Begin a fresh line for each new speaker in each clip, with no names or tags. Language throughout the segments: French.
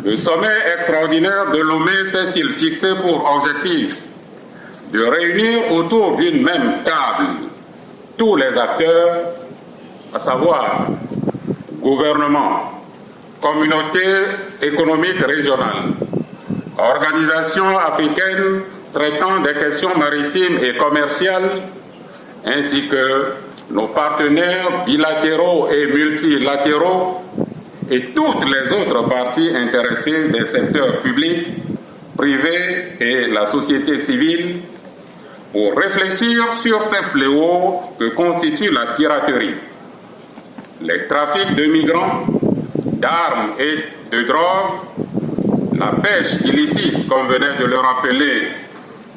Le sommet extraordinaire de Lomé s'est-il fixé pour objectif de réunir autour d'une même table tous les acteurs, à savoir gouvernement, communauté économique régionale, organisations africaines traitant des questions maritimes et commerciales, ainsi que nos partenaires bilatéraux et multilatéraux et toutes les autres parties intéressées des secteurs publics, privés et la société civile pour réfléchir sur ces fléaux que constitue la piraterie, les trafics de migrants, d'armes et de drogue, la pêche illicite, comme venait de le rappeler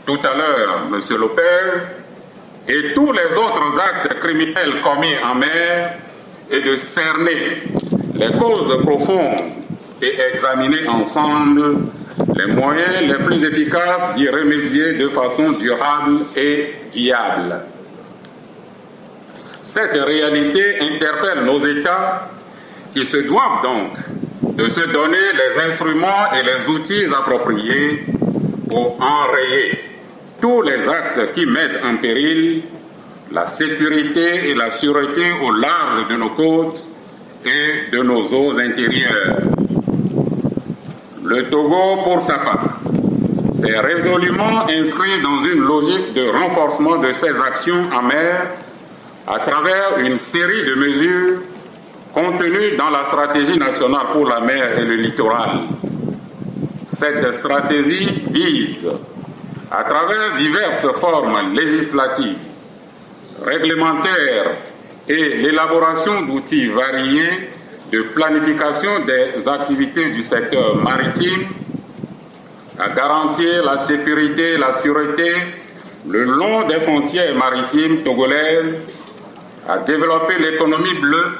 tout à l'heure M. Lopez, et tous les autres actes criminels commis en mer, et de cerner les causes profondes et examiner ensemble les moyens les plus efficaces d'y remédier de façon durable et viable. Cette réalité interpelle nos États qui se doivent donc de se donner les instruments et les outils appropriés pour enrayer tous les actes qui mettent en péril la sécurité et la sûreté au large de nos côtes et de nos eaux intérieures. Le Togo, pour sa part, s'est résolument inscrit dans une logique de renforcement de ses actions en mer à travers une série de mesures contenues dans la stratégie nationale pour la mer et le littoral. Cette stratégie vise, à travers diverses formes législatives, réglementaires et l'élaboration d'outils variés de planification des activités du secteur maritime, à garantir la sécurité et la sûreté le long des frontières maritimes togolaises, à développer l'économie bleue,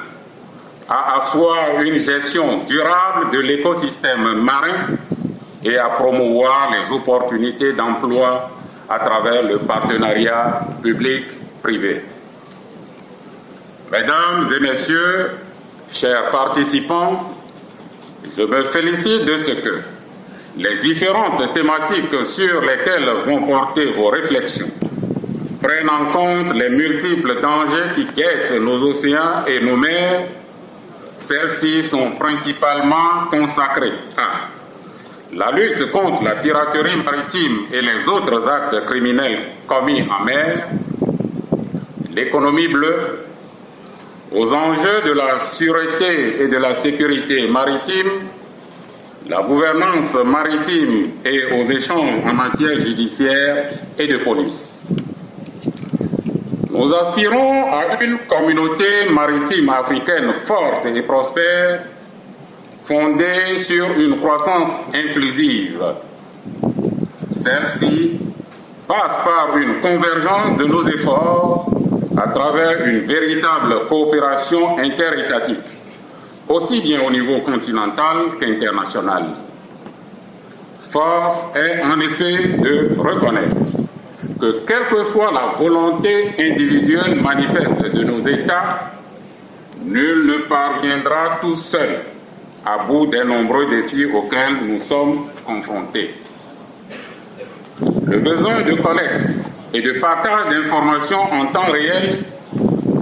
à asseoir une gestion durable de l'écosystème marin et à promouvoir les opportunités d'emploi à travers le partenariat public-privé. Mesdames et messieurs, chers participants, je me félicite de ce que les différentes thématiques sur lesquelles vont porter vos réflexions prennent en compte les multiples dangers qui guettent nos océans et nos mers. Celles-ci sont principalement consacrées à la lutte contre la piraterie maritime et les autres actes criminels commis en mer, l'économie bleue, aux enjeux de la sûreté et de la sécurité maritime, la gouvernance maritime et aux échanges en matière judiciaire et de police. Nous aspirons à une communauté maritime africaine forte et prospère, fondée sur une croissance inclusive. Celle-ci passe par une convergence de nos efforts à travers une véritable coopération interétatique, aussi bien au niveau continental qu'international. Force est en effet de reconnaître que quelle que soit la volonté individuelle manifeste de nos États, nul ne parviendra tout seul à bout des nombreux défis auxquels nous sommes confrontés. Le besoin de collecte et de partage d'informations en temps réel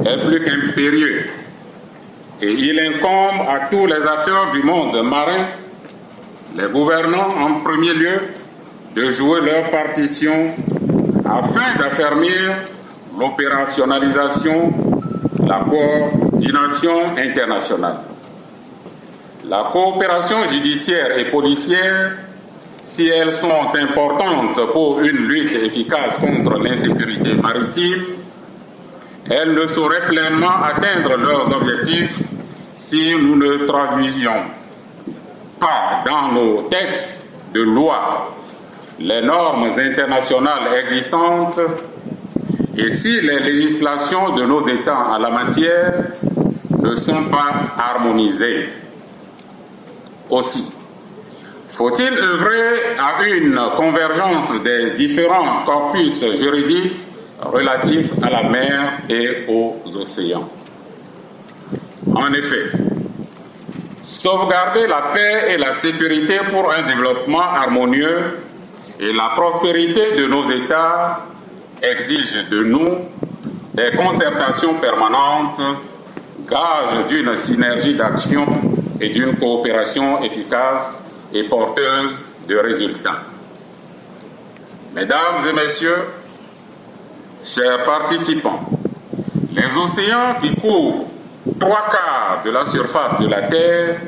est plus qu'impérieux et il incombe à tous les acteurs du monde marin, les gouvernants en premier lieu, de jouer leur partition afin d'affermir l'opérationnalisation, la coordination internationale. La coopération judiciaire et policière, si elles sont importantes pour une lutte efficace contre l'insécurité maritime, elles ne sauraient pleinement atteindre leurs objectifs si nous ne traduisions pas dans nos textes de loi les normes internationales existantes et si les législations de nos États en la matière ne sont pas harmonisées. Aussi, faut-il œuvrer à une convergence des différents corpus juridiques relatifs à la mer et aux océans. En effet, Sauvegarder la paix et la sécurité pour un développement harmonieux et la prospérité de nos États exige de nous des concertations permanentes, gage d'une synergie d'action et d'une coopération efficace et porteuse de résultats. Mesdames et messieurs, chers participants, les océans qui couvrent 3/4 de la surface de la Terre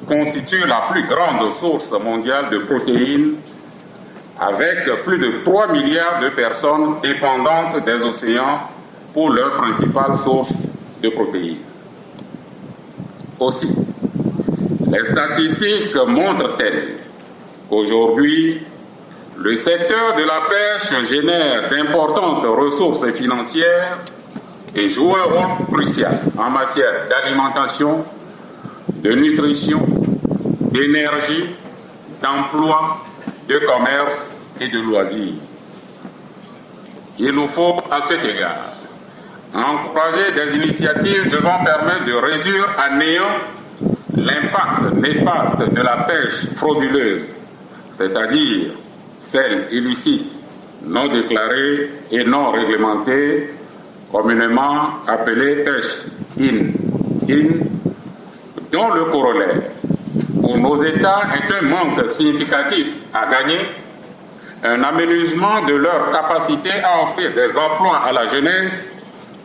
constituent la plus grande source mondiale de protéines, avec plus de 3 milliards de personnes dépendantes des océans pour leur principale source de protéines. Aussi, les statistiques montrent-elles qu'aujourd'hui, le secteur de la pêche génère d'importantes ressources financières et joue un rôle crucial en matière d'alimentation, de nutrition, d'énergie, d'emploi, de commerce et de loisirs. Il nous faut, à cet égard, encourager des initiatives devant permettre de réduire à néant l'impact néfaste de la pêche frauduleuse, c'est-à-dire celle illicite, non déclarée et non réglementée, communément appelée pêche in, dont le corollaire pour nos États est un manque significatif à gagner, un aménagement de leur capacité à offrir des emplois à la jeunesse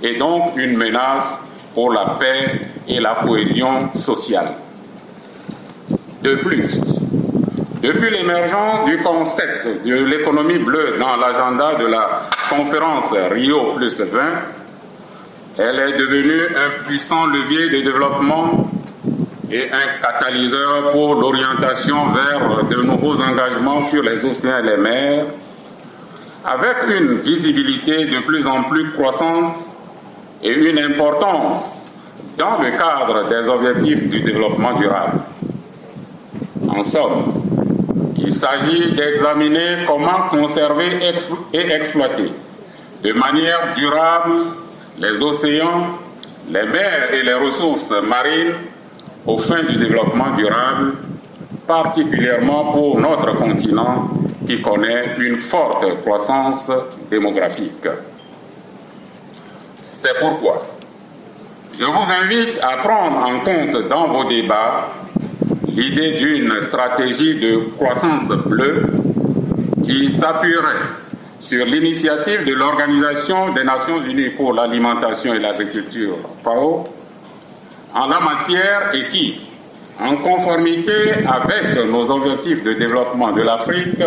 et donc une menace pour la paix et la cohésion sociale. De plus, depuis l'émergence du concept de l'économie bleue dans l'agenda de la conférence Rio+20, elle est devenue un puissant levier de développement et un catalyseur pour l'orientation vers de nouveaux engagements sur les océans et les mers, avec une visibilité de plus en plus croissante et une importance dans le cadre des objectifs du développement durable. En somme, il s'agit d'examiner comment conserver et exploiter de manière durable les océans, les mers et les ressources marines aux fins du développement durable, particulièrement pour notre continent qui connaît une forte croissance démographique. C'est pourquoi je vous invite à prendre en compte dans vos débats l'idée d'une stratégie de croissance bleue qui s'appuierait sur l'initiative de l'Organisation des Nations Unies pour l'alimentation et l'agriculture, FAO, en la matière et qui, en conformité avec nos objectifs de développement de l'Afrique,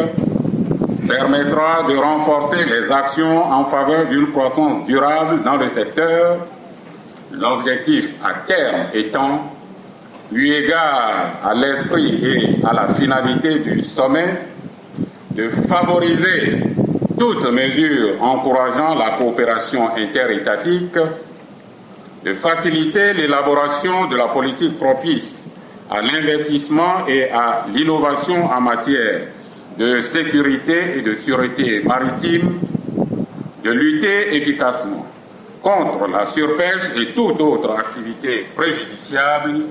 permettra de renforcer les actions en faveur d'une croissance durable dans le secteur, l'objectif à terme étant, eu égard à l'esprit et à la finalité du sommet, de favoriser toute mesure encourageant la coopération interétatique, de faciliter l'élaboration de la politique propice à l'investissement et à l'innovation en matière de sécurité et de sûreté maritime, de lutter efficacement contre la surpêche et toute autre activité préjudiciable